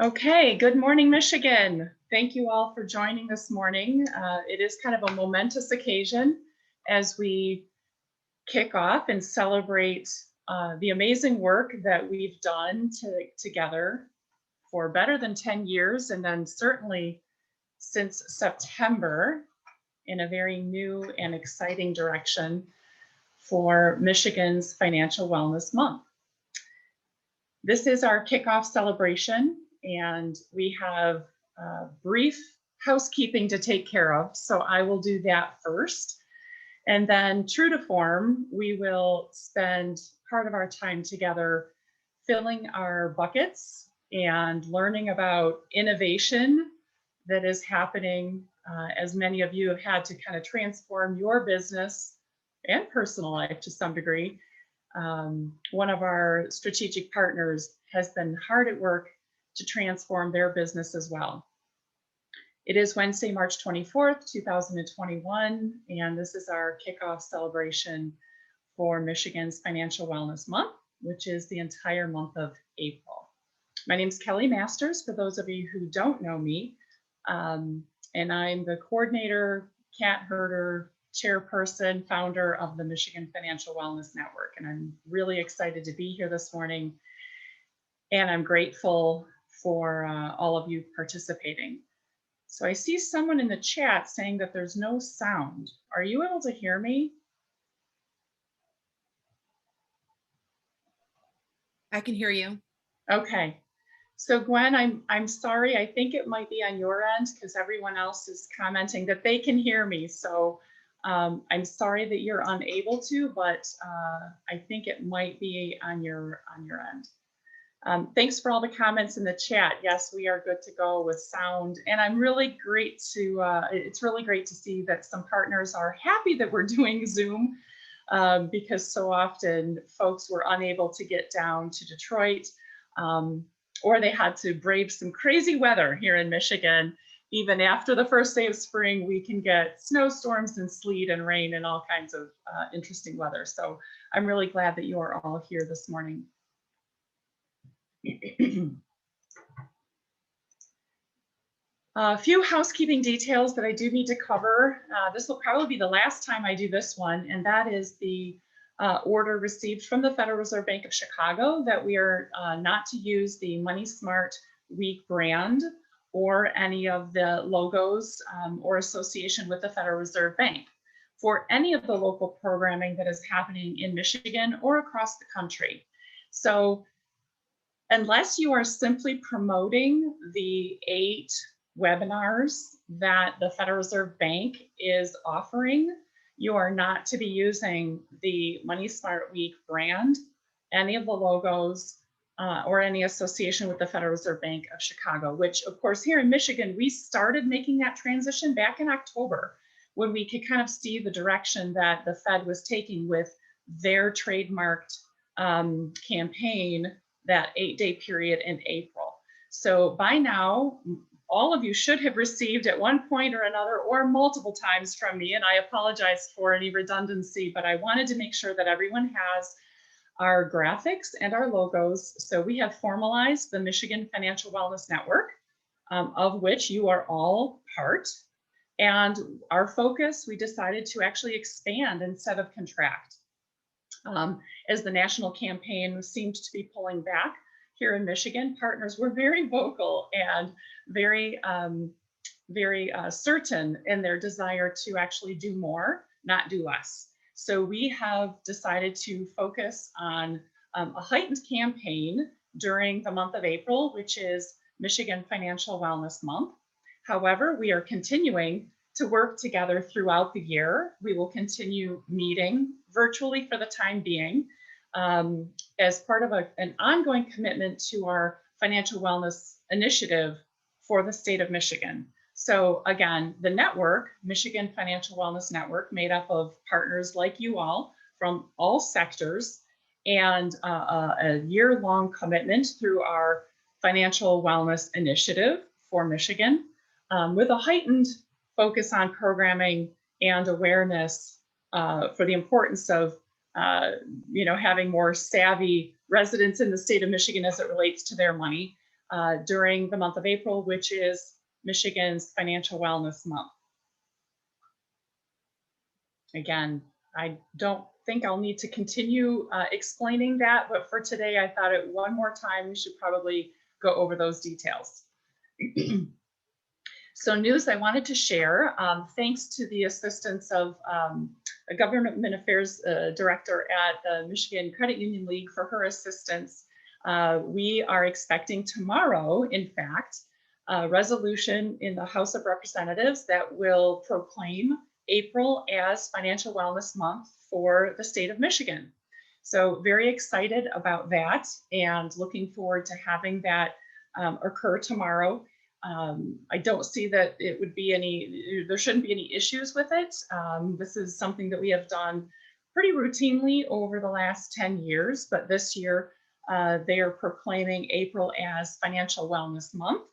Okay, good morning, Michigan. Thank you all for joining this morning. It is kind of a momentous occasion as we kick off and celebrate the amazing work that we've done together for better than 10 years, and then certainly since September in a very new and exciting direction for Michigan's Financial Wellness Month. This is our kickoff celebration, and we have brief housekeeping to take care of. So I will do that first. And then, true to form, we will spend part of our time together filling our buckets and learning about innovation that is happening as many of you have had to kind of transform your business and personal life to some degree. One of our strategic partners has been hard at work to transform their business as well. It is Wednesday, March 24th, 2021, and this is our kickoff celebration for Michigan's Financial Wellness Month, which is the entire month of April. My name is Kelly Masters, for those of you who don't know me, and I'm the coordinator, cat herder, chairperson, founder of the Michigan Financial Wellness Network. And I'm really excited to be here this morning. And I'm grateful for all of you participating. So I see someone in the chat saying that there's no sound. Are you able to hear me? I can hear you. Okay. So Gwen, I'm sorry. I think it might be on your end because everyone else is commenting that they can hear me. So I'm sorry that you're unable to, but I think it might be on your end. Thanks for all the comments in the chat. Yes, we are good to go with sound, and I'm really great to. It's really great to see that some partners are happy that we're doing Zoom because so often folks were unable to get down to Detroit, or they had to brave some crazy weather here in Michigan. Even after the first day of spring, we can get snowstorms and sleet and rain and all kinds of interesting weather. So I'm really glad that you are all here this morning. A few housekeeping details that I do need to cover. This will probably be the last time I do this one, and that is the order received from the Federal Reserve Bank of Chicago that we are not to use the Money Smart Week brand or any of the logos or association with the Federal Reserve Bank for any of the local programming that is happening in Michigan or across the country. So unless you are simply promoting the 8 webinars that the Federal Reserve Bank is offering, you are not to be using the Money Smart Week brand, any of the logos, or any association with the Federal Reserve Bank of Chicago, which of course here in Michigan, we started making that transition back in October when we could kind of see the direction that the Fed was taking with their trademarked campaign, that 8-day period in April. So by now, all of you should have received at one point or another or multiple times from me, and I apologize for any redundancy, but I wanted to make sure that everyone has our graphics and our logos. So we have formalized the Michigan Financial Wellness Network, of which you are all part. And our focus, we decided to actually expand instead of contract. As the national campaign seemed to be pulling back here in Michigan, partners were very vocal and very certain in their desire to actually do more, not do less. So we have decided to focus on a heightened campaign during the month of April, which is Michigan Financial Wellness Month. However, we are continuing to work together throughout the year. We will continue meeting virtually for the time being as part of an ongoing commitment to our financial wellness initiative for the state of Michigan. So again, the network, Michigan Financial Wellness Network, made up of partners like you all from all sectors, and a year-long commitment through our financial wellness initiative for Michigan, with a heightened focus on programming and awareness for the importance of having more savvy residents in the state of Michigan as it relates to their money. during the month of April, which is Michigan's Financial Wellness Month. Again, I don't think I'll need to continue explaining that, but for today, I thought it one more time, we should probably go over those details. So news I wanted to share, thanks to the assistance of a government affairs director at the Michigan Credit Union League for her assistance. We are expecting tomorrow, in fact, a resolution in the House of Representatives that will proclaim April as Financial Wellness Month for the state of Michigan. So very excited about that and looking forward to having that occur tomorrow. I don't see that it would be there shouldn't be any issues with it. This is something that we have done pretty routinely over the last 10 years, but this year they are proclaiming April as Financial Wellness Month.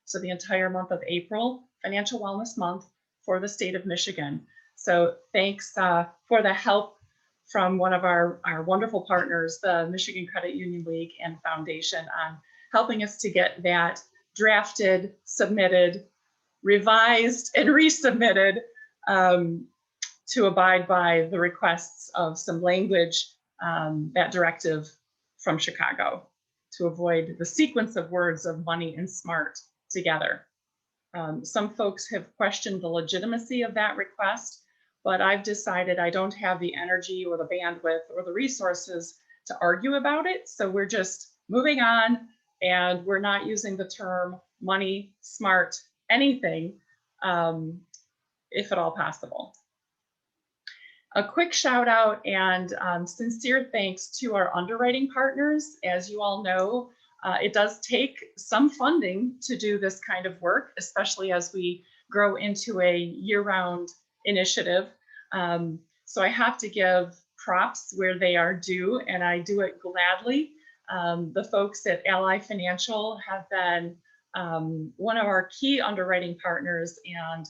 So the entire month of April, Financial Wellness Month for the state of Michigan. So thanks for the help from one of our wonderful partners, the Michigan Credit Union League and Foundation, on helping us to get that drafted, submitted, revised, and resubmitted to abide by the requests of some language, that directive from Chicago, to avoid the sequence of words of money and smart together. Some folks have questioned the legitimacy of that request, but I've decided I don't have the energy or the bandwidth or the resources to argue about it. So we're just moving on, and we're not using the term money, smart, anything, if at all possible. A quick shout out and sincere thanks to our underwriting partners. As you all know, it does take some funding to do this kind of work, especially as we grow into a year-round initiative. So I have to give props where they are due, and I do it gladly. The folks at Ally Financial have been one of our key underwriting partners and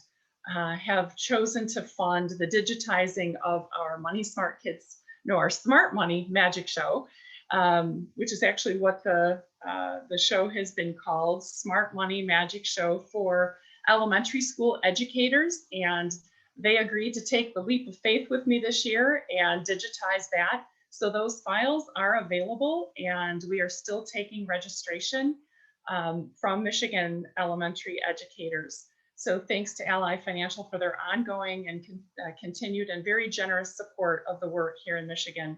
have chosen to fund the digitizing of our our Smart Money Magic Show, which is actually what the show has been called, Smart Money Magic Show for elementary school educators. And they agreed to take the leap of faith with me this year and digitize that. So those files are available, and we are still taking registration from Michigan elementary educators. So thanks to Ally Financial for their ongoing and continued and very generous support of the work here in Michigan.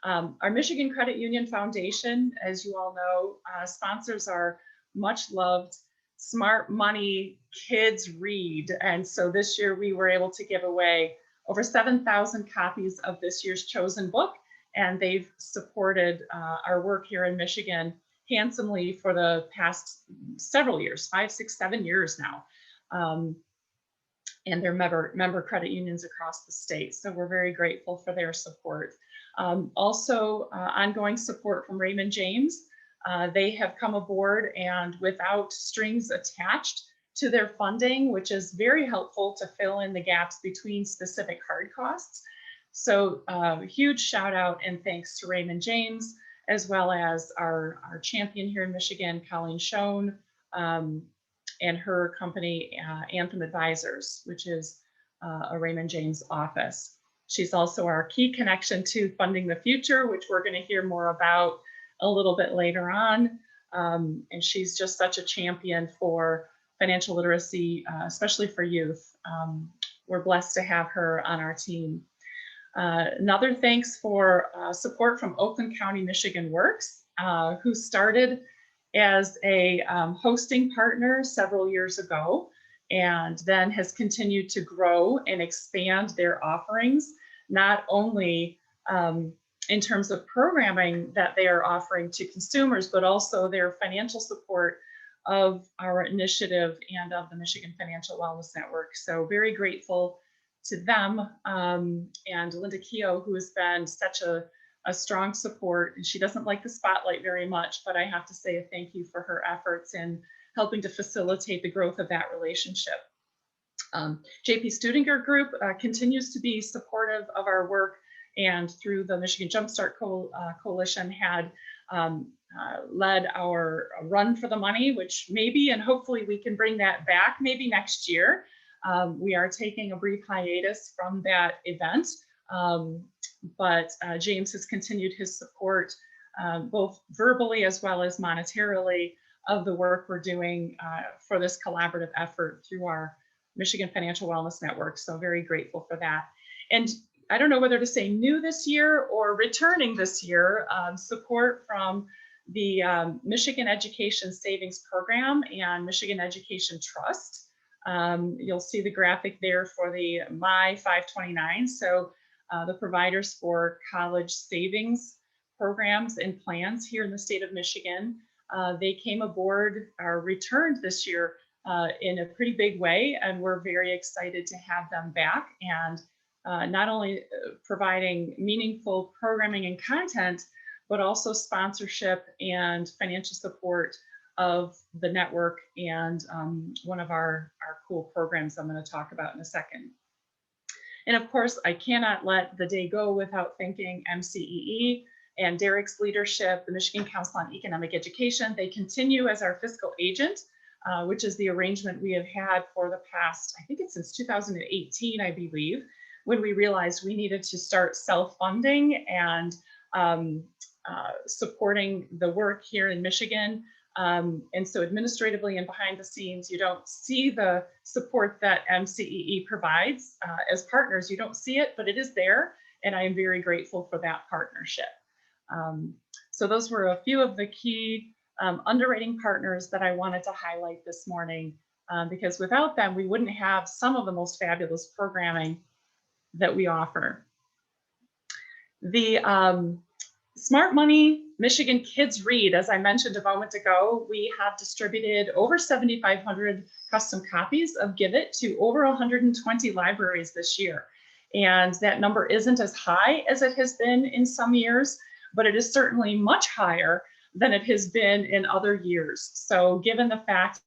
Our Michigan Credit Union Foundation, as you all know, sponsors our much loved Smart Money Kids Read. And so this year we were able to give away over 7,000 copies of this year's chosen book. And they've supported our work here in Michigan handsomely for the past several years, 5, 6, 7 years now. And they're member credit unions across the state. So we're very grateful for their support. Also, ongoing support from Raymond James. They have come aboard and without strings attached to their funding, which is very helpful to fill in the gaps between specific hard costs. So huge shout out and thanks to Raymond James, as well as our champion here in Michigan, Colleen Schoen, and her company, Anthem Advisors, which is a Raymond James office. She's also our key connection to Funding the Future, which we're going to hear more about a little bit later on. And she's just such a champion for financial literacy, especially for youth. We're blessed to have her on our team. Another thanks for support from Oakland County Michigan Works, who started as a hosting partner several years ago, and then has continued to grow and expand their offerings, not only in terms of programming that they are offering to consumers, but also their financial support of our initiative and of the Michigan Financial Wellness Network. So very grateful to them, and Linda Keogh, who has been such a strong support. And she doesn't like the spotlight very much, but I have to say a thank you for her efforts in helping to facilitate the growth of that relationship. JP Studinger Group continues to be supportive of our work and through the Michigan Jumpstart Coalition had led our Run for the Money, which maybe and hopefully we can bring that back maybe next year. We are taking a brief hiatus from that event, but James has continued his support both verbally as well as monetarily of the work we're doing for this collaborative effort through our Michigan Financial Wellness Network. So very grateful for that. And I don't know whether to say new this year or returning this year, support from the Michigan Education Savings Program and Michigan Education Trust. You'll see the graphic there for the My 529. So the providers for college savings programs and plans here in the state of Michigan. They came aboard or returned this year in a pretty big way, and we're very excited to have them back and not only providing meaningful programming and content, but also sponsorship and financial support of the network and one of our cool programs I'm going to talk about in a second. And of course, I cannot let the day go without thanking MCEE and Derek's leadership, the Michigan Council on Economic Education. They continue as our fiscal agent, which is the arrangement we have had for the past, I think it's since 2018, I believe, when we realized we needed to start self-funding and supporting the work here in Michigan. And so administratively and behind the scenes, you don't see the support that MCEE provides. As partners, you don't see it, but it is there. And I am very grateful for that partnership. So those were a few of the key underwriting partners that I wanted to highlight this morning, because without them, we wouldn't have some of the most fabulous programming that we offer. The Smart Money Michigan Kids Read, as I mentioned a moment ago, we have distributed over 7,500 custom copies of Give It to over 120 libraries this year. And that number isn't as high as it has been in some years, but it is certainly much higher than it has been in other years. So given the fact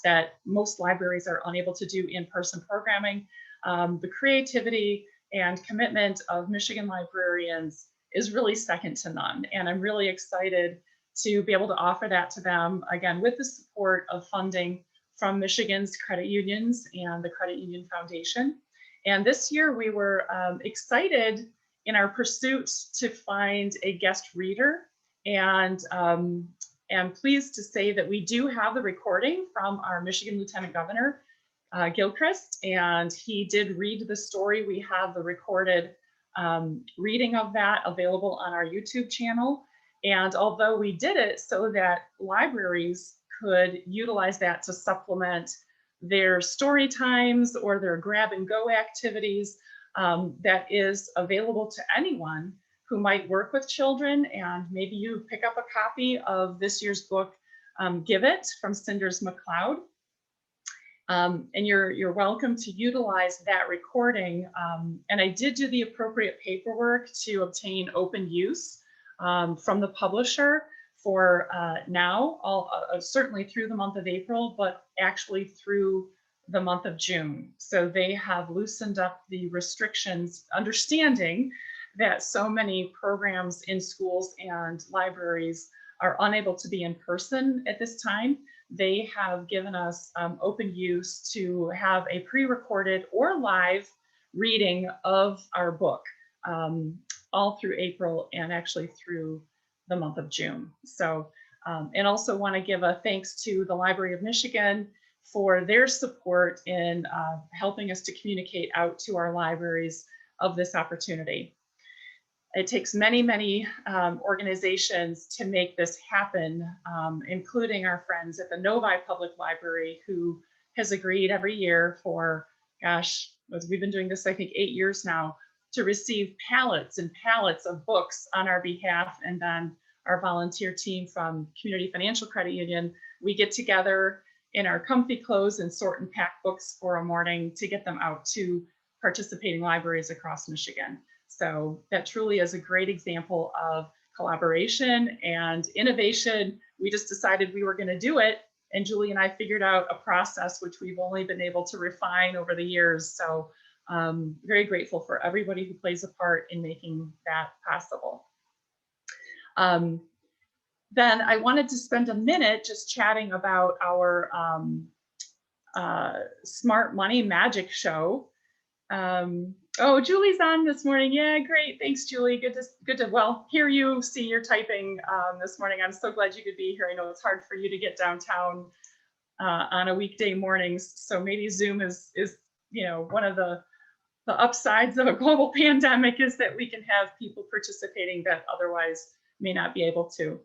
that most libraries are unable to do in-person programming, the creativity and commitment of Michigan librarians is really second to none. And I'm really excited to be able to offer that to them, again, with the support of funding from Michigan's credit unions and the Credit Union Foundation. And this year we were excited in our pursuit to find a guest reader, and am pleased to say that we do have the recording from our Michigan Lieutenant Governor, Gilchrist, and he did read the story. We have the recorded reading of that available on our YouTube channel. And although we did it so that libraries could utilize that to supplement their story times or their grab and go activities, that is available to anyone who might work with children. And maybe you pick up a copy of this year's book, Give It, from Cinders McLeod. And you're welcome to utilize that recording. And I did do the appropriate paperwork to obtain open use from the publisher for now, certainly through the month of April, but actually through the month of June. So they have loosened up the restrictions, understanding that so many programs in schools and libraries are unable to be in person at this time. They have given us open use to have a pre-recorded or live reading of our book all through April and actually through the month of June. So, and also want to give a thanks to the Library of Michigan for their support in helping us to communicate out to our libraries of this opportunity. It takes many, many organizations to make this happen, including our friends at the Novi Public Library, who has agreed every year for, gosh, we've been doing this, I think, 8 years now, to receive pallets and pallets of books on our behalf. And then our volunteer team from Community Financial Credit Union, we get together in our comfy clothes and sort and pack books for a morning to get them out to participating libraries across Michigan. So that truly is a great example of collaboration and innovation. We just decided we were going to do it. And Julie and I figured out a process which we've only been able to refine over the years. So Very grateful for everybody who plays a part in making that possible. Um, then I wanted to spend a minute just chatting about our Smart Money Magic Show. Oh, Julie's on this morning. Yeah, great. Thanks, Julie. Good to well hear you, see you're typing this morning. I'm so glad you could be here. I know it's hard for you to get downtown on a weekday mornings, so maybe Zoom is one of the upsides of a global pandemic is that we can have people participating that otherwise may not be able to.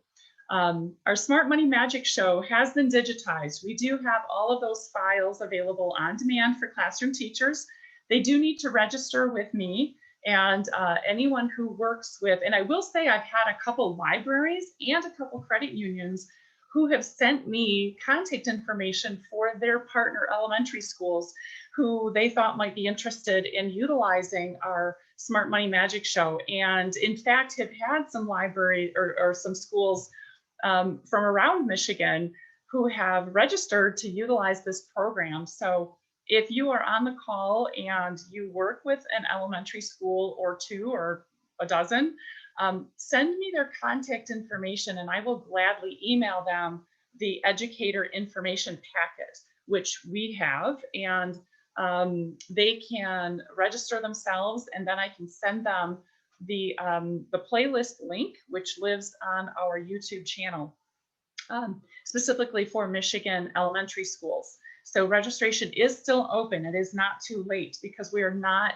Our Smart Money Magic Show has been digitized. We do have all of those files available on demand for classroom teachers. They do need to register with me and anyone who works with, and I will say I've had a couple libraries and a couple credit unions who have sent me contact information for their partner elementary schools who they thought might be interested in utilizing our Smart Money Magic Show. And in fact, have had some library or some schools from around Michigan who have registered to utilize this program. So if you are on the call and you work with an elementary school or two or a dozen, send me their contact information and I will gladly email them the educator information packet, which we have, and they can register themselves, and then I can send them the playlist link, which lives on our YouTube channel, specifically for Michigan elementary schools. So registration is still open. It is not too late because we are not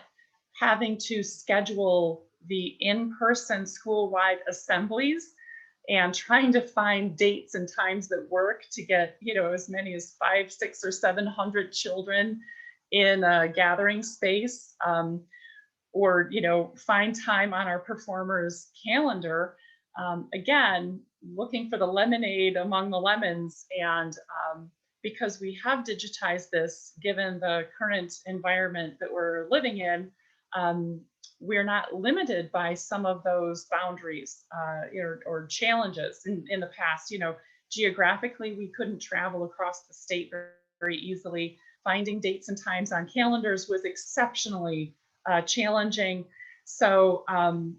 having to schedule the in-person school-wide assemblies and trying to find dates and times that work to get, as many as 500, 600, or 700 children in a gathering space, or, find time on our performers' calendar. Again, looking for the lemonade among the lemons, and because we have digitized this, given the current environment that we're living in, we're not limited by some of those boundaries or challenges in the past. Geographically, we couldn't travel across the state very easily. Finding dates and times on calendars was exceptionally challenging. So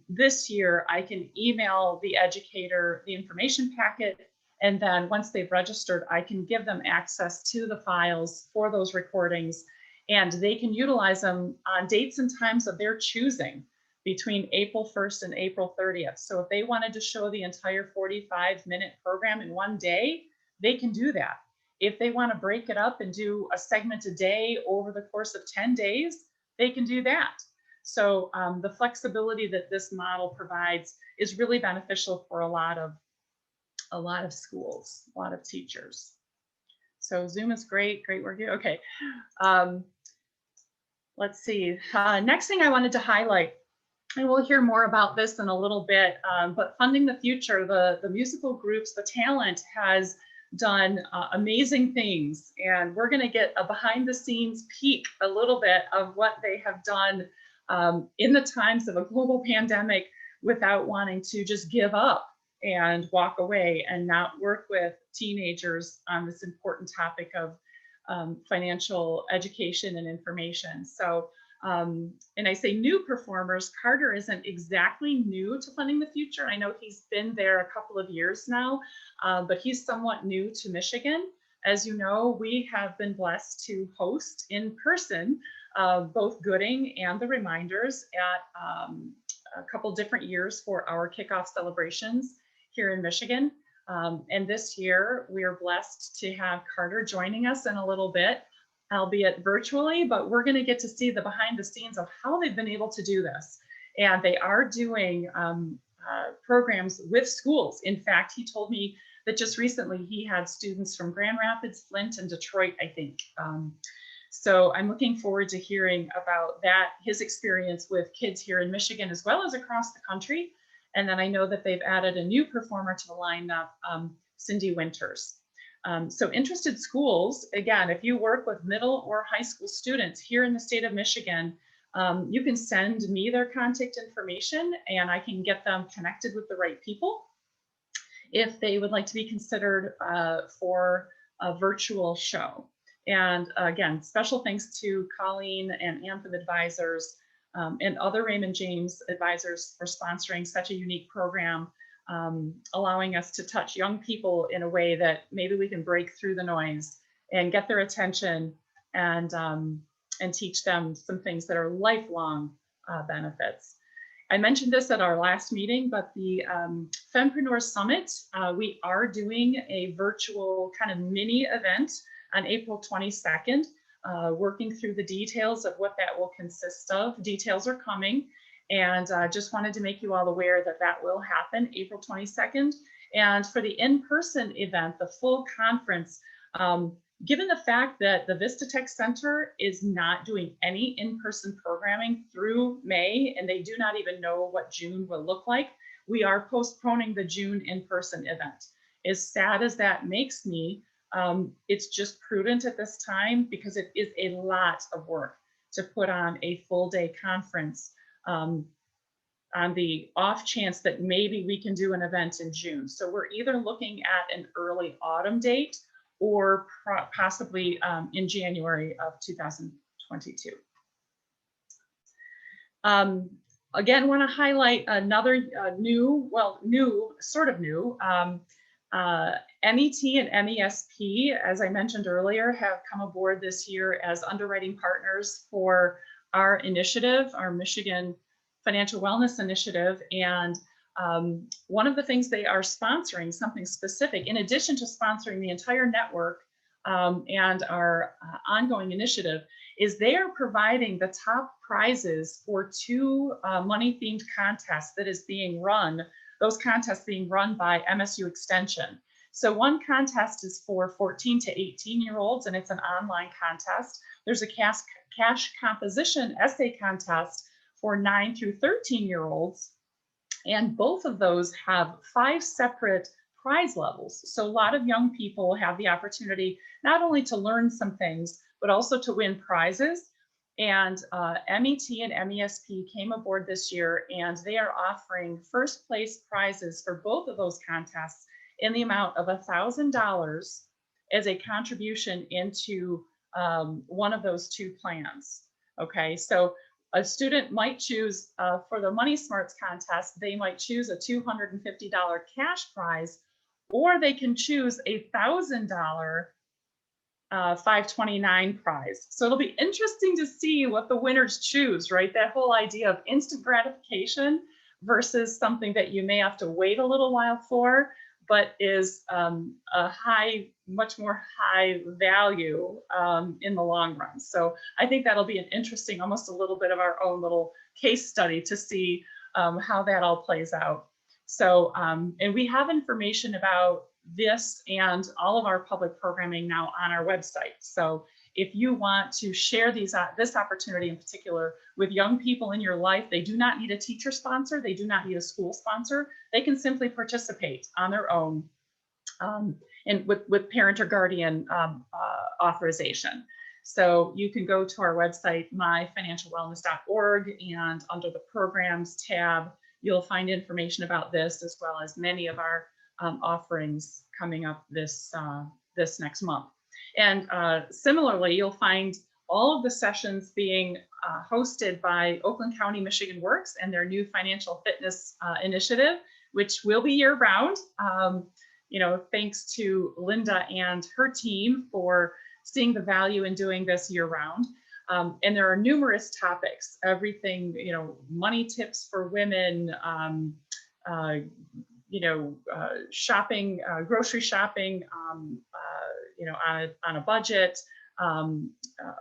this year, I can email the educator the information packet, and then once they've registered, I can give them access to the files for those recordings, and they can utilize them on dates and times of their choosing between April 1st and April 30th. So if they wanted to show the entire 45-minute program in one day, they can do that. If they want to break it up and do a segment a day over the course of 10 days, they can do that. So the flexibility that this model provides is really beneficial for a lot of schools, a lot of teachers. So Zoom is great work here. Okay, let's see. Next thing I wanted to highlight, and we'll hear more about this in a little bit, but Funding the Future, the musical groups, the talent has done amazing things, and we're going to get a behind the scenes peek a little bit of what they have done in the times of a global pandemic without wanting to just give up and walk away and not work with teenagers on this important topic of financial education and information. So, and I say new performers, Carter isn't exactly new to Funding the Future. I know he's been there a couple of years now, but he's somewhat new to Michigan. As you know, we have been blessed to host in person both Gooding and the Reminders at a couple different years for our kickoff celebrations here in Michigan. And this year, we are blessed to have Carter joining us in a little bit, albeit virtually, but we're going to get to see the behind the scenes of how they've been able to do this. And they are doing programs with schools. In fact, he told me that just recently he had students from Grand Rapids, Flint, and Detroit, I think. So I'm looking forward to hearing about that, his experience with kids here in Michigan, as well as across the country. And then I know that they've added a new performer to the lineup, Cindy Winters. So interested schools, again, if you work with middle or high school students here in the state of Michigan, you can send me their contact information and I can get them connected with the right people if they would like to be considered for a virtual show. And again, special thanks to Colleen and Anthem Advisors and other Raymond James advisors for sponsoring such a unique program, allowing us to touch young people in a way that maybe we can break through the noise and get their attention and teach them some things that are lifelong benefits. I mentioned this at our last meeting, but the Fempreneur Summit, we are doing a virtual kind of mini event on April 22nd, working through the details of what that will consist of. Details are coming, and just wanted to make you all aware that that will happen April 22nd. And for the in-person event, the full conference, given the fact that the Vista Tech Center is not doing any in-person programming through May, and they do not even know what June will look like, we are postponing the June in-person event. As sad as that makes me, it's just prudent at this time because it is a lot of work to put on a full day conference on the off chance that maybe we can do an event in June. So we're either looking at an early autumn date or possibly in January of 2022. Again, want to highlight another sort of new, MET and MESP, as I mentioned earlier, have come aboard this year as underwriting partners for our initiative, our Michigan Financial Wellness Initiative. And one of the things they are sponsoring, something specific, in addition to sponsoring the entire network and our ongoing initiative, is they are providing the top prizes for two money-themed contests that is being run, those contests being run by MSU Extension. So one contest is for 14 to 18-year-olds, and it's an online contest. There's a cash composition essay contest for 9 through 13-year-olds. And both of those have 5 separate prize levels. So a lot of young people have the opportunity not only to learn some things, but also to win prizes. And MET and MESP came aboard this year, and they are offering first place prizes for both of those contests in the amount of $1,000 as a contribution into one of those two plans. Okay, so a student might choose for the Money Smarts contest, they might choose a $250 cash prize, or they can choose a $1,000 529 prize. So it'll be interesting to see what the winners choose, right? That whole idea of instant gratification versus something that you may have to wait a little while for, but is a much more high value in the long run. So I think that'll be an interesting, almost a little bit of our own little case study to see how that all plays out. So, and we have information about this and all of our public programming now on our website. So if you want to share this opportunity in particular with young people in your life, they do not need a teacher sponsor, they do not need a school sponsor, they can simply participate on their own and with parent or guardian authorization. So you can go to our website, myfinancialwellness.org, and under the programs tab, you'll find information about this as well as many of our offerings coming up this next month. And similarly, you'll find all of the sessions being hosted by Oakland County Michigan Works and their new financial fitness initiative, which will be year round. Thanks to Linda and her team for seeing the value in doing this year round. And there are numerous topics, everything, money tips for women, shopping, grocery shopping, on a budget,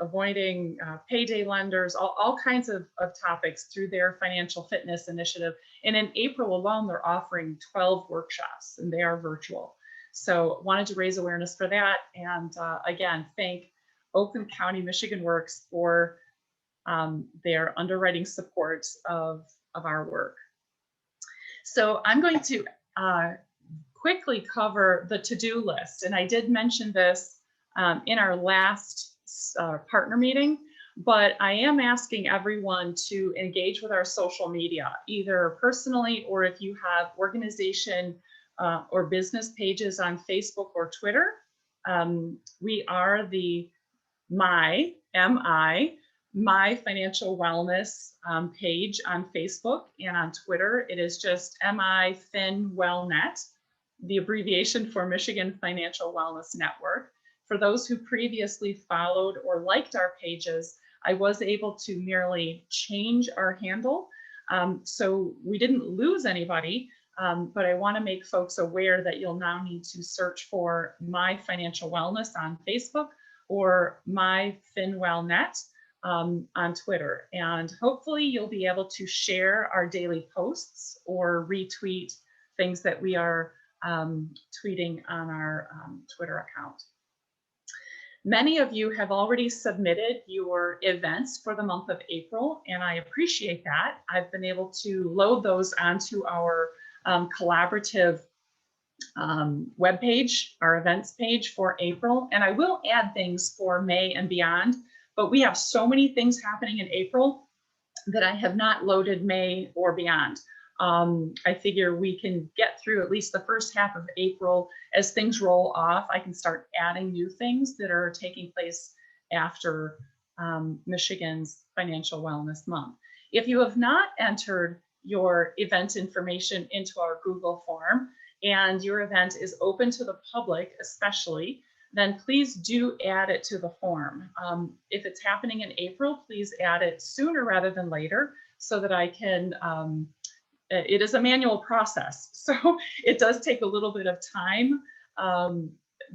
avoiding payday lenders, all kinds of topics through their financial fitness initiative. And in April alone, they're offering 12 workshops, and they are virtual. So wanted to raise awareness for that. And again, thank Oakland County Michigan Works for their underwriting support of our work. So I'm going to quickly cover the to-do list. And I did mention this in our last partner meeting, but I am asking everyone to engage with our social media, either personally or if you have organization or business pages on Facebook or Twitter. We are the my financial wellness page on Facebook, and on Twitter, it is just MIFinWellNet, the abbreviation for Michigan Financial Wellness Network. For those who previously followed or liked our pages, I was able to merely change our handle. So we didn't lose anybody, but I want to make folks aware that you'll now need to search for My Financial Wellness on Facebook or MyFinWellNet on Twitter. And hopefully you'll be able to share our daily posts or retweet things that we are tweeting on our Twitter account. Many of you have already submitted your events for the month of April, and I appreciate that. I've been able to load those onto our collaborative webpage, our events page for April, and I will add things for May and beyond, but we have so many things happening in April that I have not loaded May or beyond. I figure we can get through at least the first half of April. As things roll off, I can start adding new things that are taking place after Michigan's Financial Wellness Month. If you have not entered your event information into our Google form and your event is open to the public especially, then please do add it to the form. If it's happening in April, please add it sooner rather than later so that I can it is a manual process, so it does take a little bit of time,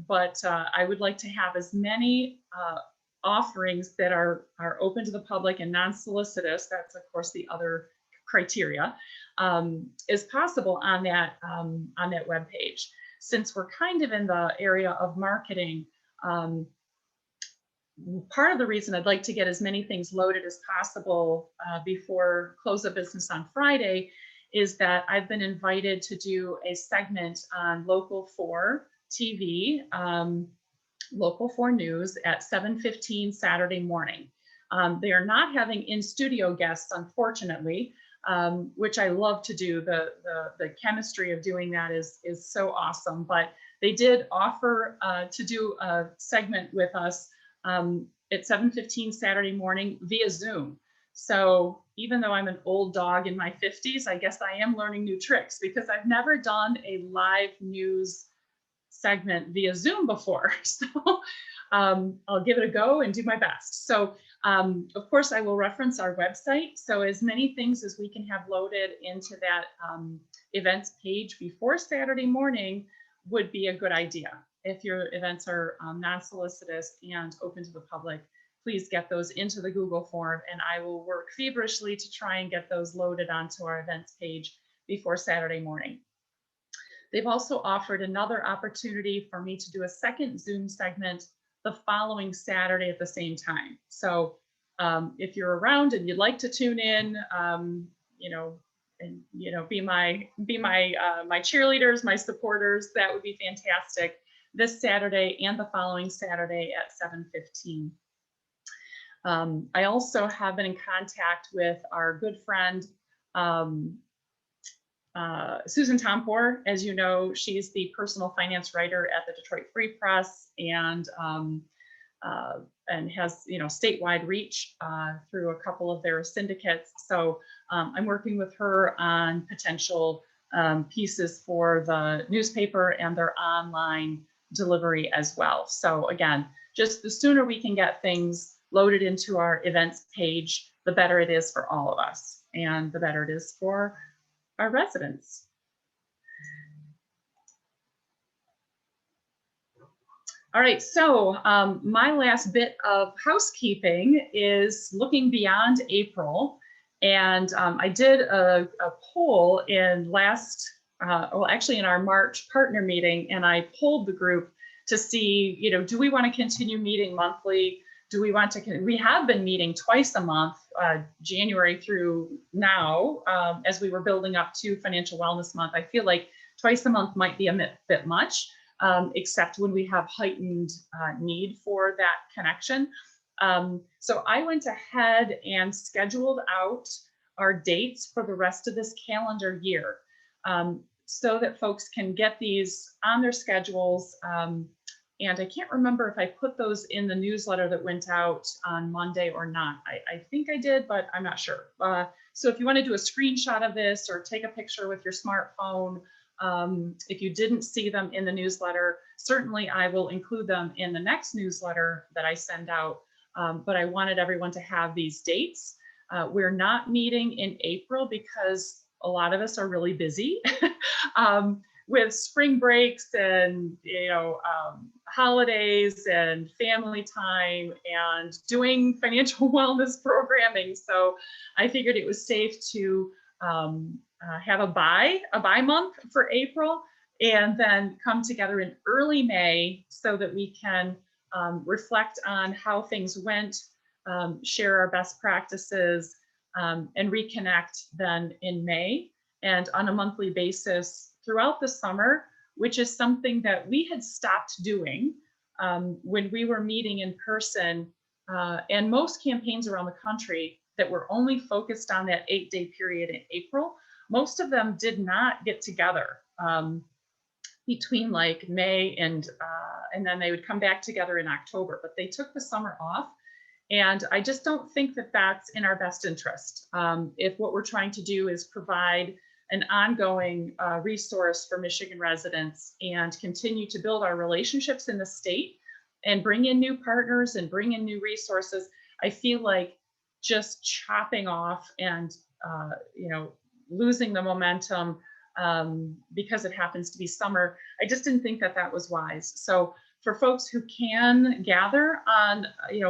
but I would like to have as many offerings that are open to the public and non-solicitous, that's of course the other criteria, as possible on that webpage. Since we're kind of in the area of marketing, part of the reason I'd like to get as many things loaded as possible before close of business on Friday is that I've been invited to do a segment on Local 4 TV, Local 4 News at 7:15 Saturday morning. They are not having in-studio guests, unfortunately, which I love to do. The chemistry of doing that is so awesome, but they did offer to do a segment with us at 7:15 Saturday morning via Zoom. So even though I'm an old dog in my 50s, I guess I am learning new tricks because I've never done a live news segment via Zoom before. So I'll give it a go and do my best. So of course, I will reference our website. So as many things as we can have loaded into that events page before Saturday morning would be a good idea. If your events are non-solicitous and open to the public, please get those into the Google form, and I will work feverishly to try and get those loaded onto our events page before Saturday morning. They've also offered another opportunity for me to do a second Zoom segment the following Saturday at the same time. So if you're around and you'd like to tune in, be my cheerleaders, my supporters, that would be fantastic. This Saturday and the following Saturday at 7:15. I also have been in contact with our good friend, Susan Tompour. As you know, she's the personal finance writer at the Detroit Free Press and has statewide reach through a couple of their syndicates. So I'm working with her on potential pieces for the newspaper and their online delivery as well. So again, just the sooner we can get things loaded into our events page, the better it is for all of us and the better it is for our residents. All right, so my last bit of housekeeping is looking beyond April. And I did a poll in in our March partner meeting, and I polled the group to see, do we want to continue meeting monthly? Do we want to, we have been meeting twice a month, January through now, as we were building up to Financial Wellness Month. I feel like twice a month might be a bit much, except when we have heightened need for that connection. So I went ahead and scheduled out our dates for the rest of this calendar year, so that folks can get these on their schedules. And I can't remember if I put those in the newsletter that went out on Monday or not. I think I did, but I'm not sure. So if you want to do a screenshot of this or take a picture with your smartphone, if you didn't see them in the newsletter, certainly I will include them in the next newsletter that I send out. But I wanted everyone to have these dates. We're not meeting in April because a lot of us are really busy with spring breaks and holidays and family time and doing financial wellness programming. So I figured it was safe to have a buy month for April, and then come together in early May so that we can reflect on how things went, share our best practices, and reconnect then in May and on a monthly basis throughout the summer, which is something that we had stopped doing when we were meeting in person. And most campaigns around the country that were only focused on that 8-day period in April, most of them did not get together between like May and then they would come back together in October, but they took the summer off. And I just don't think that that's in our best interest. If what we're trying to do is provide an ongoing resource for Michigan residents and continue to build our relationships in the state and bring in new partners and bring in new resources, I feel like just chopping off and losing the momentum because it happens to be summer, I just didn't think that that was wise. So for folks who can gather on,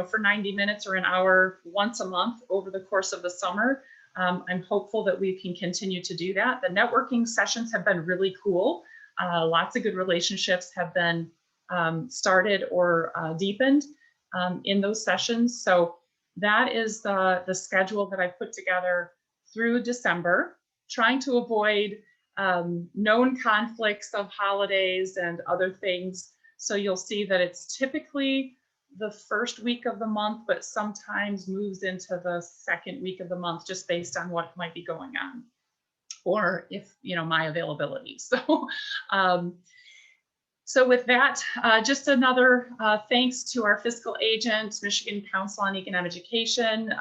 for 90 minutes or an hour once a month over the course of the summer, I'm hopeful that we can continue to do that. The networking sessions have been really cool. Lots of good relationships have been started or deepened in those sessions. So that is the schedule that I put together through December, trying to avoid known conflicts of holidays and other things. So you'll see that it's typically the first week of the month, but sometimes moves into the second week of the month, just based on what might be going on, or if, my availability. So, so with that, just another thanks to our fiscal agent, Michigan Council on Economic Education,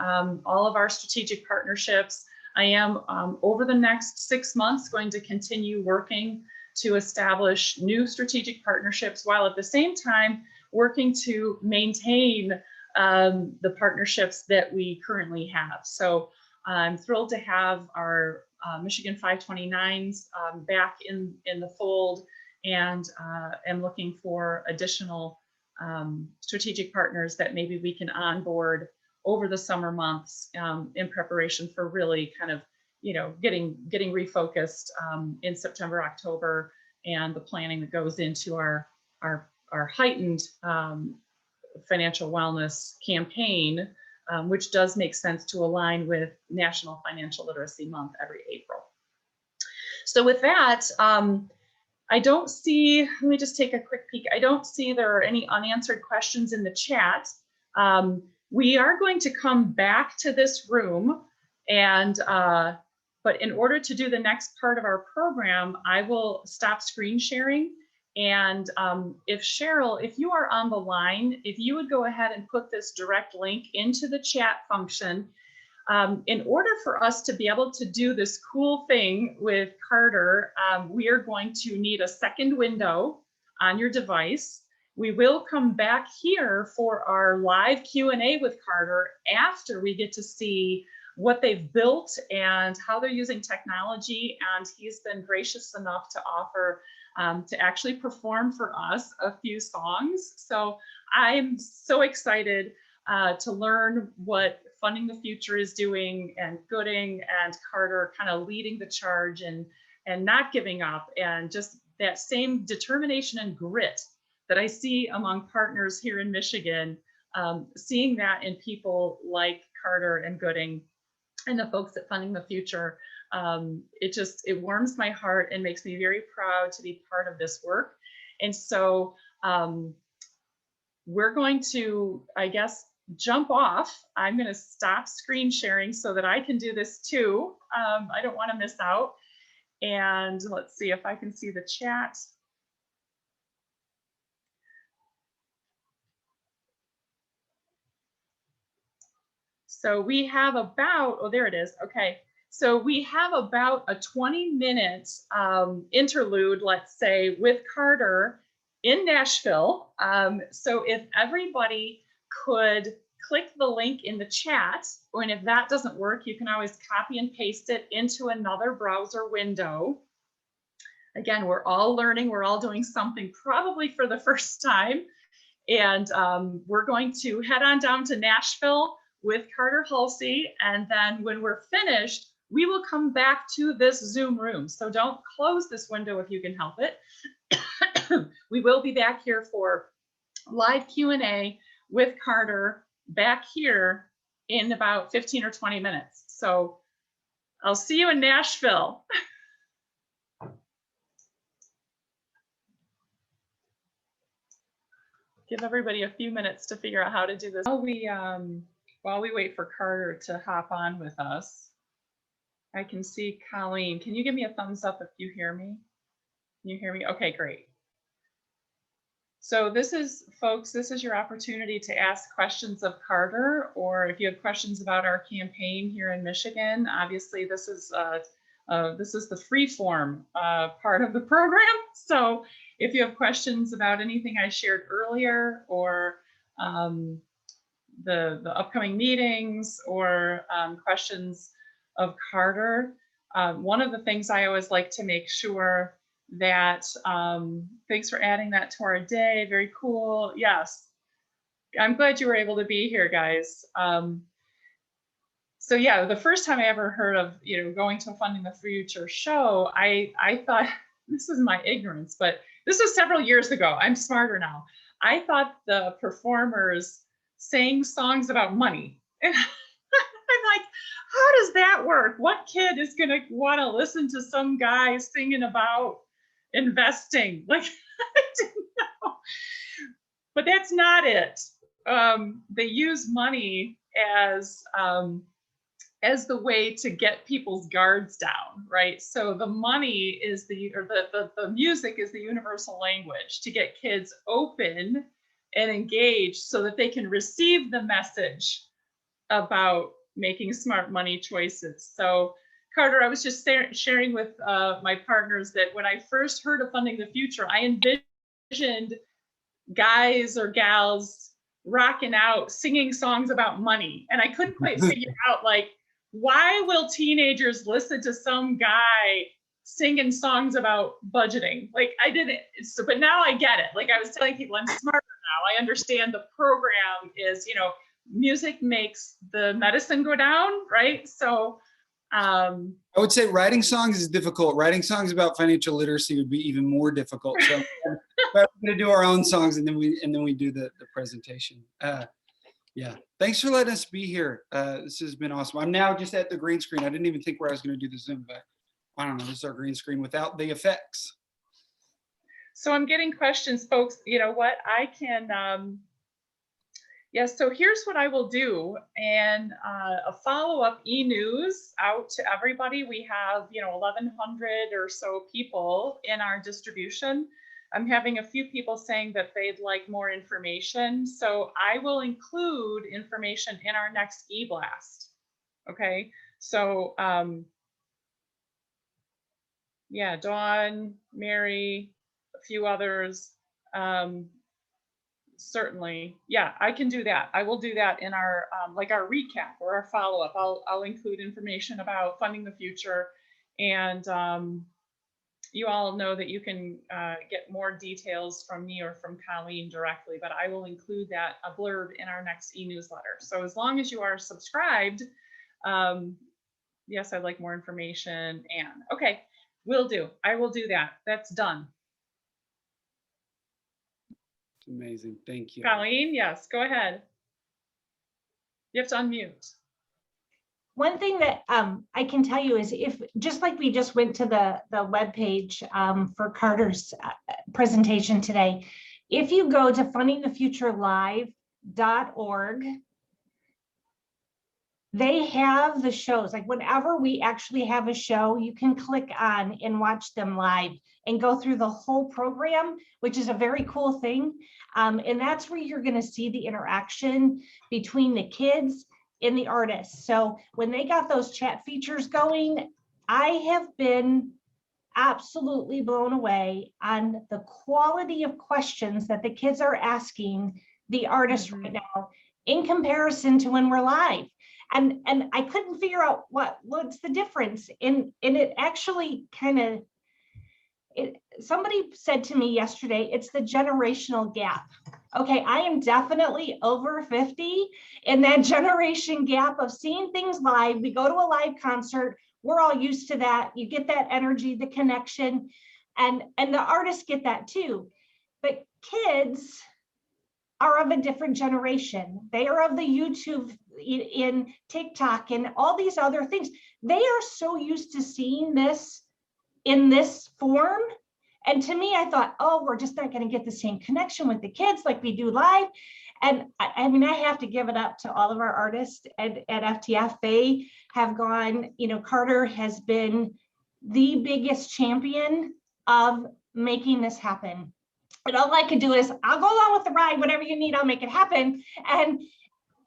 all of our strategic partnerships. I am over the next 6 months going to continue working to establish new strategic partnerships, while at the same time working to maintain the partnerships that we currently have. So I'm thrilled to have our Michigan 529s back in the fold, and am looking for additional strategic partners that maybe we can onboard over the summer months in preparation for really kind of getting refocused in September, October, and the planning that goes into our heightened financial wellness campaign, which does make sense to align with National Financial Literacy Month every April. So with that, I don't see, let me just take a quick peek. I don't see there are any unanswered questions in the chat. We are going to come back to this room, and but in order to do the next part of our program, I will stop screen sharing. And if Cheryl, if you are on the line, if you would go ahead and put this direct link into the chat function, in order for us to be able to do this cool thing with Carter, we are going to need a second window on your device. We will come back here for our live Q&A with Carter after we get to see what they've built and how they're using technology. And he's been gracious enough to offer to actually perform for us a few songs. So I'm so excited to learn what Funding the Future is doing, and Gooding and Carter kind of leading the charge and not giving up, and just that same determination and grit that I see among partners here in Michigan, seeing that in people like Carter and Gooding and the folks at Funding the Future, it warms my heart and makes me very proud to be part of this work. And so we're going to, I guess, jump off. I'm going to stop screen sharing so that I can do this too. I don't want to miss out. And let's see if I can see the chat. So we have about, oh, there it is. Okay. So we have about a 20-minute interlude, let's say, with Carter in Nashville. So if everybody could click the link in the chat, and if that doesn't work, you can always copy and paste it into another browser window. Again, we're all learning, we're all doing something probably for the first time. And we're going to head on down to Nashville with Carter Halsey. And then when we're finished, we will come back to this Zoom room. So don't close this window if you can help it. We will be back here for live Q&A with Carter back here in about 15 or 20 minutes. So I'll see you in Nashville. Give everybody a few minutes to figure out how to do this. While we wait for Carter to hop on with us, I can see Colleen. Can you give me a thumbs up if you hear me? Can you hear me? Okay, great. So this is, folks, this is your opportunity to ask questions of Carter, or if you have questions about our campaign here in Michigan. Obviously, this is the free form part of the program. So if you have questions about anything I shared earlier, or the upcoming meetings, or questions of Carter, one of the things I always like to make sure that, thanks for adding that to our day. Very cool. Yes, I'm glad you were able to be here, guys. So yeah, the first time I ever heard of, going to a Funding the Future show, I thought, this is my ignorance, but this was several years ago. I'm smarter now. I thought the performers sang songs about money. And I'm like, how does that work? What kid is gonna want to listen to some guy singing about investing? Like, I didn't know. But that's not it. They use money as the way to get people's guards down, right? So the money is the music is the universal language to get kids open and engaged so that they can receive the message about making smart money choices. So Carter, I was just sharing with my partners that when I first heard of Funding the Future, I envisioned guys or gals rocking out, singing songs about money. And I couldn't quite figure out, like, why will teenagers listen to some guy singing songs about budgeting? Like, I didn't, but now I get it. Like I was telling people, I'm smarter now. I understand the program is, music makes the medicine go down, right? So I would say writing songs is difficult. Writing songs about financial literacy would be even more difficult. So we're going to do our own songs, and then we do the presentation. Yeah, thanks for letting us be here. This has been awesome. I'm now just at the green screen. I didn't even think where I was going to do the Zoom, but I don't know. This is our green screen without the effects. So I'm getting questions, folks. You know what? I can. Yes, so here's what I will do, and a follow-up e-news out to everybody. We have, 1,100 or so people in our distribution. I'm having a few people saying that they'd like more information, so I will include information in our next e-blast. Okay, so yeah, Dawn, Mary, a few others. Certainly, yeah, I can do that. I will do that in our like our recap or our follow-up. I'll include information about Funding the Future, and you all know that you can get more details from me or from Colleen directly, but I will include that, a blurb, in our next e-newsletter. So as long as you are subscribed, yes, I'd like more information. And okay, will do. I will do that. That's done. Amazing. Thank you. Colleen, yes, go ahead. You have to unmute. One thing that I can tell you is, if just like we just went to the webpage for Carter's presentation today, if you go to fundingthefuturelive.org, they have the shows. Like whenever we actually have a show, you can click on and watch them live and go through the whole program, which is a very cool thing. And that's where you're going to see the interaction between the kids in the artists. So when they got those chat features going, I have been absolutely blown away on the quality of questions that the kids are asking the artists right now in comparison to when we're live. And I couldn't figure out what's the difference. And it actually kind of, somebody said to me yesterday, it's the generational gap. Okay, I am definitely over 50 in that generation gap of seeing things live. We go to a live concert, we're all used to that. You get that energy, the connection, and the artists get that too. But kids are of a different generation. They are of the YouTube, in TikTok and all these other things. They are so used to seeing this in this form. And to me, I thought, oh, we're just not going to get the same connection with the kids like we do live. And I mean, I have to give it up to all of our artists at FTF. They have gone, Carter has been the biggest champion of making this happen. And all I could do is, I'll go along with the ride, whatever you need, I'll make it happen.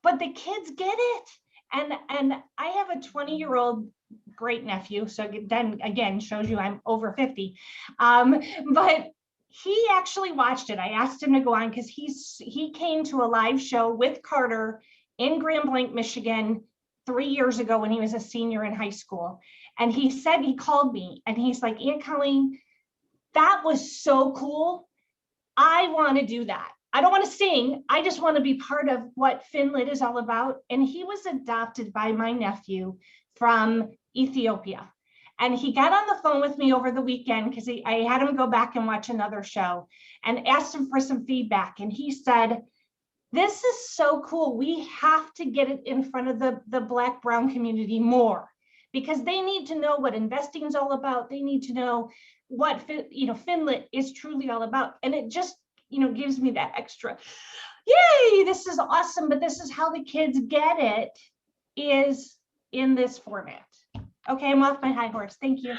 But the kids get it. And I have a 20-year-old great nephew. So then again, shows you I'm over 50. But he actually watched it. I asked him to go on because he came to a live show with Carter in Grand Blanc, Michigan 3 years ago when he was a senior in high school. And he said, he called me and he's like, Aunt Colleen, that was so cool. I want to do that. I don't want to sing. I just want to be part of what FinLit is all about. And he was adopted by my nephew from Ethiopia. And he got on the phone with me over the weekend because I had him go back and watch another show and asked him for some feedback. And he said, this is so cool. We have to get it in front of the Black Brown community more because they need to know what investing is all about. They need to know what FinLit is truly all about. And it just gives me that extra, yay, this is awesome. But this is how the kids get it, is in this format. Okay, I'm off my high horse. Thank you.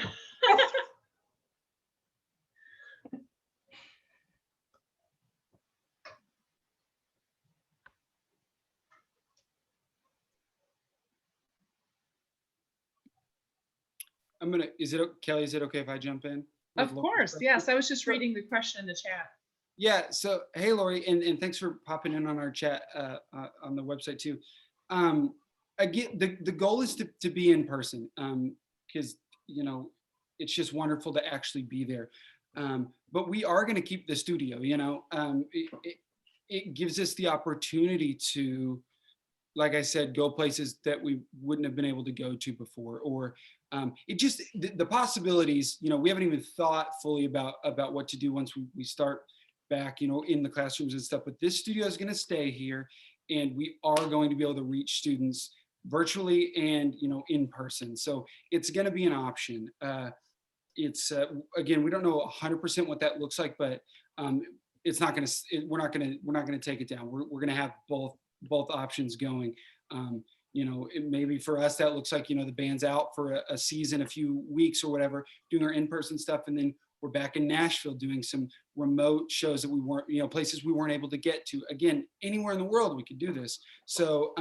Kelly, is it okay if I jump in? Of course, yes. I was just reading the question in the chat. Yeah, so hey, Lori, and thanks for popping in on our chat on the website too. Again, the goal is to be in person because, it's just wonderful to actually be there. But we are going to keep the studio, it gives us the opportunity to, like I said, go places that we wouldn't have been able to go to before, or it just, the possibilities, we haven't even thought fully about what to do once we start back, in the classrooms and stuff, but this studio is going to stay here and we are going to be able to reach students virtually and, in person. So it's going to be an option. It's again, we don't know 100% what that looks like, but it's not going to, we're not going to take it down. We're going to have both options going. Maybe for us that looks like, the band's out for a season, a few weeks or whatever, doing our in-person stuff, and then we're back in Nashville doing some remote shows that we weren't, places we weren't able to get to. Again, anywhere in the world we could do this. So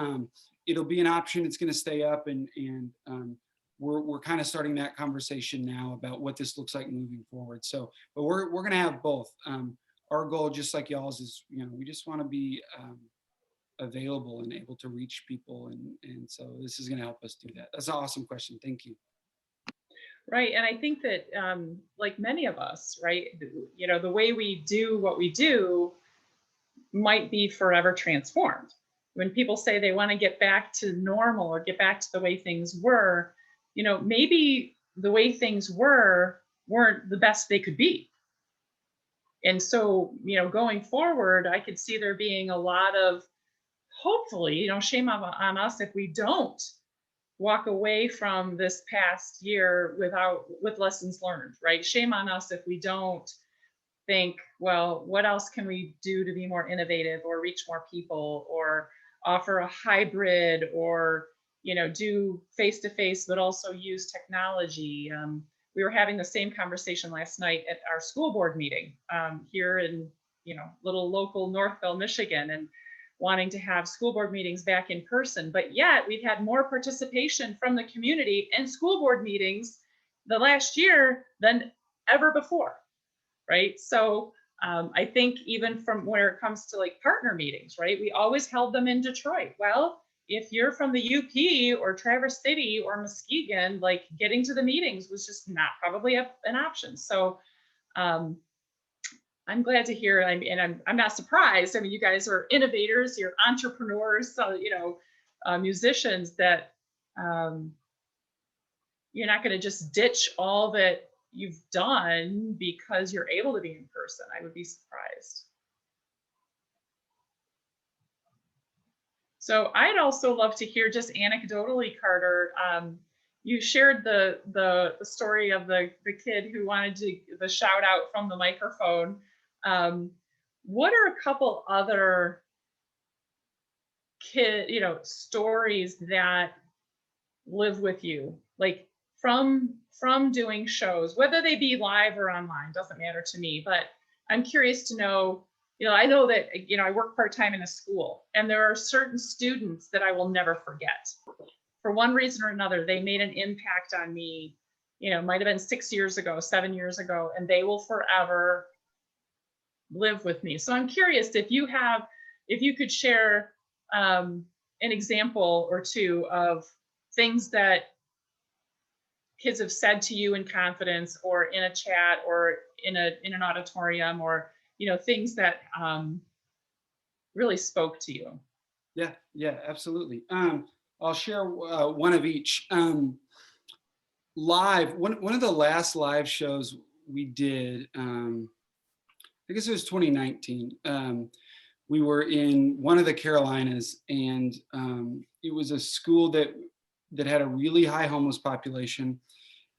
it'll be an option. It's going to stay up, and we're kind of starting that conversation now about what this looks like moving forward. So, but we're going to have both. Our goal, just like y'all's, is we just want to be available and able to reach people, and so this is going to help us do that. That's an awesome question. Thank you. Right. And I think that like many of us, right, the way we do what we do might be forever transformed. When people say they want to get back to normal or get back to the way things were, maybe the way things weren't the best they could be. And so, going forward, I could see there being a lot of, hopefully, shame on us if we don't walk away from this past year with lessons learned, right? Shame on us if we don't think, well, what else can we do to be more innovative or reach more people or offer a hybrid or, do face-to-face, but also use technology. We were having the same conversation last night at our school board meeting here in, little local Northville, Michigan. And wanting to have school board meetings back in person, but yet we've had more participation from the community in school board meetings the last year than ever before, right? So I think even from where it comes to like partner meetings, right? We always held them in Detroit. Well, if you're from the UP or Traverse City or Muskegon, like getting to the meetings was just not probably an option. So I'm glad to hear, and I'm not surprised. I mean, you guys are innovators, you're entrepreneurs, so, you know, musicians that you're not going to just ditch all that you've done because you're able to be in person. I would be surprised. So I'd also love to hear just anecdotally, Carter, you shared the story of the kid who wanted the shout out from the microphone. What are a couple other stories that live with you, like from doing shows, whether they be live or online, doesn't matter to me, but I'm curious to know, I know that, I work part-time in a school, and there are certain students that I will never forget. For one reason or another, they made an impact on me, it might have been 6 years ago, 7 years ago, and they will forever live with me. So I'm curious if you could share an example or two of things that kids have said to you in confidence or in a chat or in an auditorium, or things that really spoke to you. Yeah, absolutely. I'll share one of each. Live, one of the last live shows we did, I guess it was 2019. We were in one of the Carolinas, and it was a school that had a really high homeless population,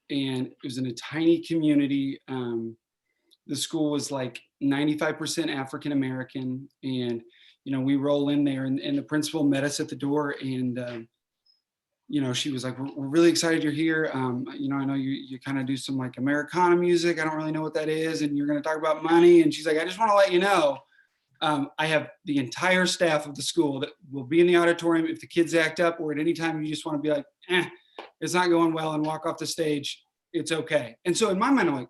and it was in a tiny community. The school was like 95% African American, and we roll in there, and the principal met us at the door, and she was like, we're really excited you're here. I know you kind of do some like Americana music. I don't really know what that is, and you're going to talk about money. And she's like, I just want to let you know, I have the entire staff of the school that will be in the auditorium if the kids act up, or at any time you just want to be like, it's not going well, and walk off the stage, it's okay. And so in my mind, I'm like,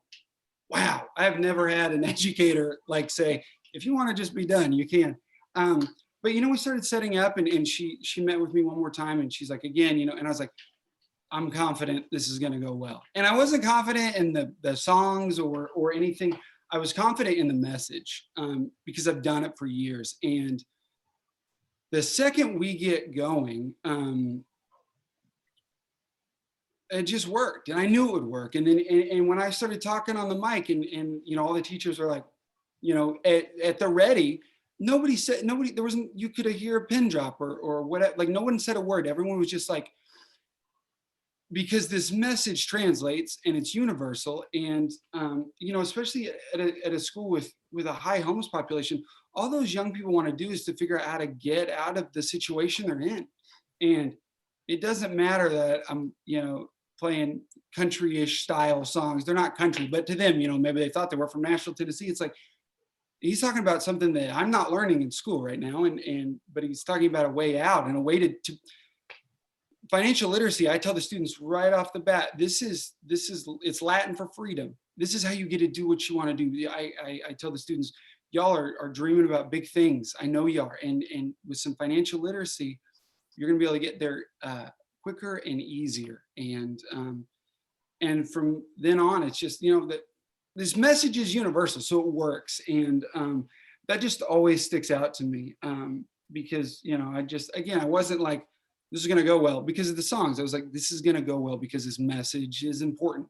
wow, I have never had an educator like say, if you want to just be done, you can. But we started setting up, and she met with me one more time, and she's like, again, and I was like, I'm confident this is going to go well. And I wasn't confident in the songs or anything. I was confident in the message, because I've done it for years. And the second we get going, it just worked, and I knew it would work. And then, and when I started talking on the mic, and all the teachers were like, at the ready, there wasn't, you could hear a pin drop or whatever, like no one said a word. Everyone was just like, because this message translates and it's universal. And, especially at a school with a high homeless population, all those young people want to do is to figure out how to get out of the situation they're in. And it doesn't matter that I'm, playing country-ish style songs. They're not country, but to them, maybe they thought they were from Nashville, Tennessee. It's like, he's talking about something that I'm not learning in school right now. But he's talking about a way out and a way to financial literacy. I tell the students right off the bat, it's Latin for freedom. This is how you get to do what you want to do. I tell the students, y'all are dreaming about big things. I know you are. And with some financial literacy, you're going to be able to get there quicker and easier. And from then on, it's just, that this message is universal, so it works. And that just always sticks out to me, because, I wasn't like, this is going to go well because of the songs. I was like, this is going to go well because this message is important.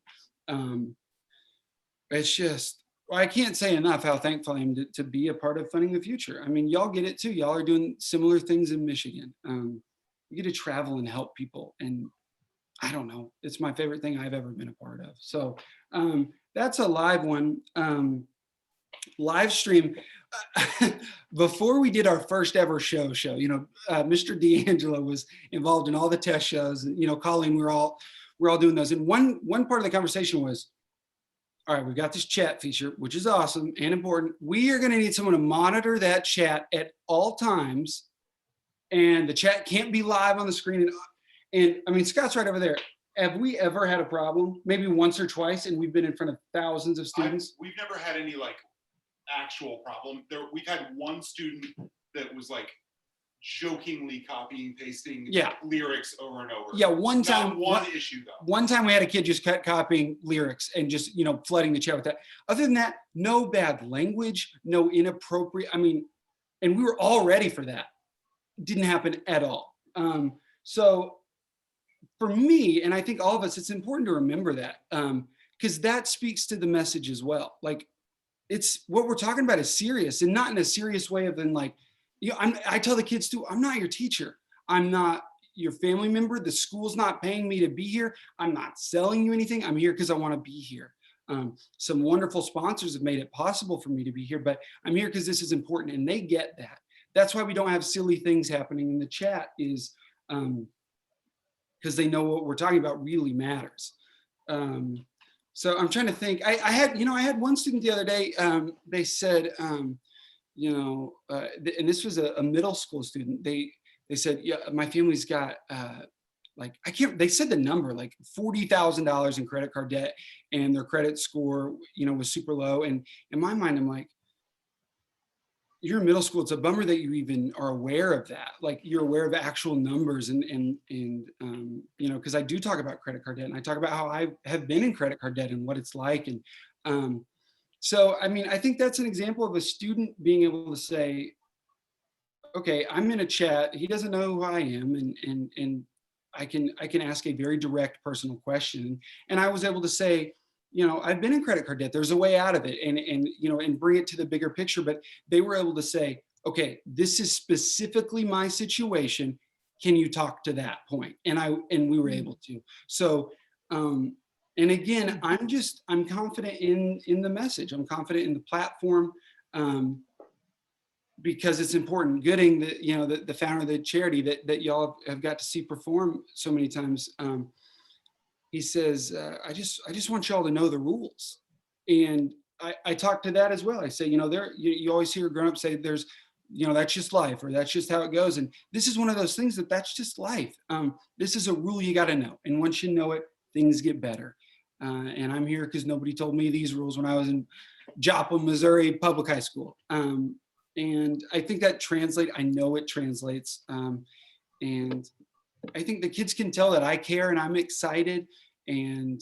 It's just, I can't say enough how thankful I am to be a part of Funding the Future. I mean, y'all get it too. Y'all are doing similar things in Michigan. You get to travel and help people. And I don't know, it's my favorite thing I've ever been a part of. So that's a live one. Live stream. Before we did our first ever show, Mr. D'Angelo was involved in all the test shows, and Colleen, we're all doing those. And one part of the conversation was, all right, we've got this chat feature, which is awesome and important. We are going to need someone to monitor that chat at all times and the chat can't be live on the screen. And I mean, Scott's right over there. Have we ever had a problem? Maybe once or twice, and we've been in front of thousands of students. We've never had any like actual problem. We've had one student that was like jokingly copying, pasting lyrics over and over. Yeah, one time. Not one issue though. One time we had a kid just copying lyrics and just, you know, flooding the chat with that. Other than that, no bad language, no inappropriate. I mean, and we were all ready for that. Didn't happen at all. So for me, and I think all of us, it's important to remember that, because that speaks to the message as well. Like, it's what we're talking about is serious, and not in a serious way of then like, you know, I tell the kids too, I'm not your teacher. I'm not your family member. The school's not paying me to be here. I'm not selling you anything. I'm here because I want to be here. Some wonderful sponsors have made it possible for me to be here, but I'm here because this is important, and they get that. That's why we don't have silly things happening in the chat, is because they know what we're talking about really matters. So I'm trying to think. I had one student the other day. They said, and this was a middle school student. They said, yeah, my family's got they said the number, like $40,000 in credit card debt, and their credit score, you know, was super low. And in my mind, I'm like, you're in middle school. It's a bummer that you even are aware of that. Like, you're aware of actual numbers and you know, because I do talk about credit card debt, and I talk about how I have been in credit card debt and what it's like. And so, I mean, I think that's an example of a student being able to say, okay, I'm in a chat. He doesn't know who I am, and I can ask a very direct personal question. And I was able to say, you know, I've been in credit card debt. There's a way out of it, and you know, and bring it to the bigger picture. But they were able to say, okay, this is specifically my situation. Can you talk to that point? And we were able to. So, and again, I'm confident in the message. I'm confident in the platform, because it's important. Gooding, the founder of the charity that y'all have got to see perform so many times. He says, I just want y'all to know the rules. And I talk to that as well. I say, you know, you always hear grown-ups say there's, you know, that's just life, or that's just how it goes. And this is one of those things that's just life. This is a rule you got to know. And once you know it, things get better. And I'm here because nobody told me these rules when I was in Joplin, Missouri public high school. And I think that translates. I know it translates. And I think the kids can tell that I care and I'm excited, and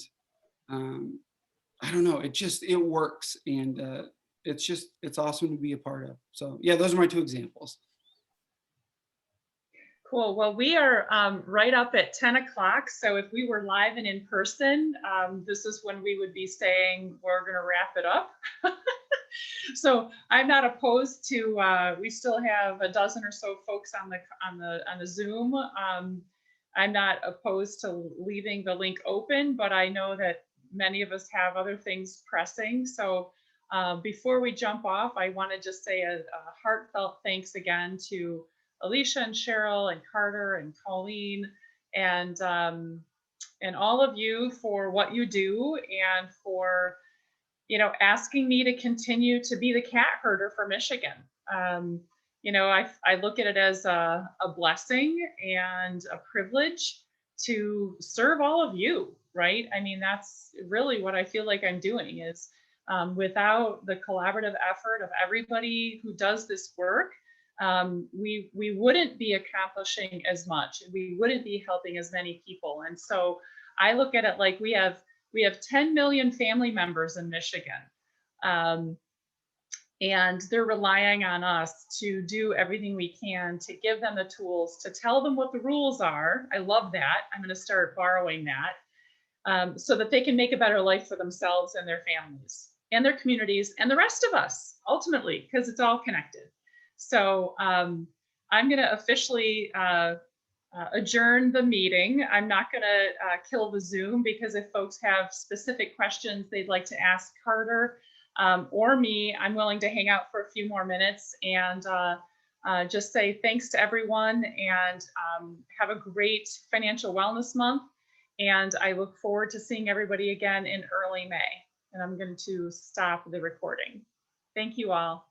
I don't know, it works, and it's awesome to be a part of. So yeah, those are my two examples. Cool. Well, we are right up at 10 o'clock. So if we were live and in person, this is when we would be saying we're going to wrap it up. So I'm not opposed to. We still have a dozen or so folks on the Zoom. I'm not opposed to leaving the link open, but I know that many of us have other things pressing. So before we jump off, I want to just say a heartfelt thanks again to Alicia and Cheryl and Carter and Colleen and all of you for what you do, and for, you know, asking me to continue to be the cat herder for Michigan. You know, I look at it as a blessing and a privilege to serve all of you, right? I mean, that's really what I feel like I'm doing is without the collaborative effort of everybody who does this work, we wouldn't be accomplishing as much. We wouldn't be helping as many people. And so I look at it like we have 10 million family members in Michigan. And they're relying on us to do everything we can to give them the tools, to tell them what the rules are. I love that. I'm going to start borrowing that so that they can make a better life for themselves and their families and their communities and the rest of us, ultimately, because it's all connected. So I'm going to officially adjourn the meeting. I'm not going to kill the Zoom, because if folks have specific questions they'd like to ask Carter or me, I'm willing to hang out for a few more minutes and just say thanks to everyone, and have a great financial wellness month. And I look forward to seeing everybody again in early May. And I'm going to stop the recording. Thank you all.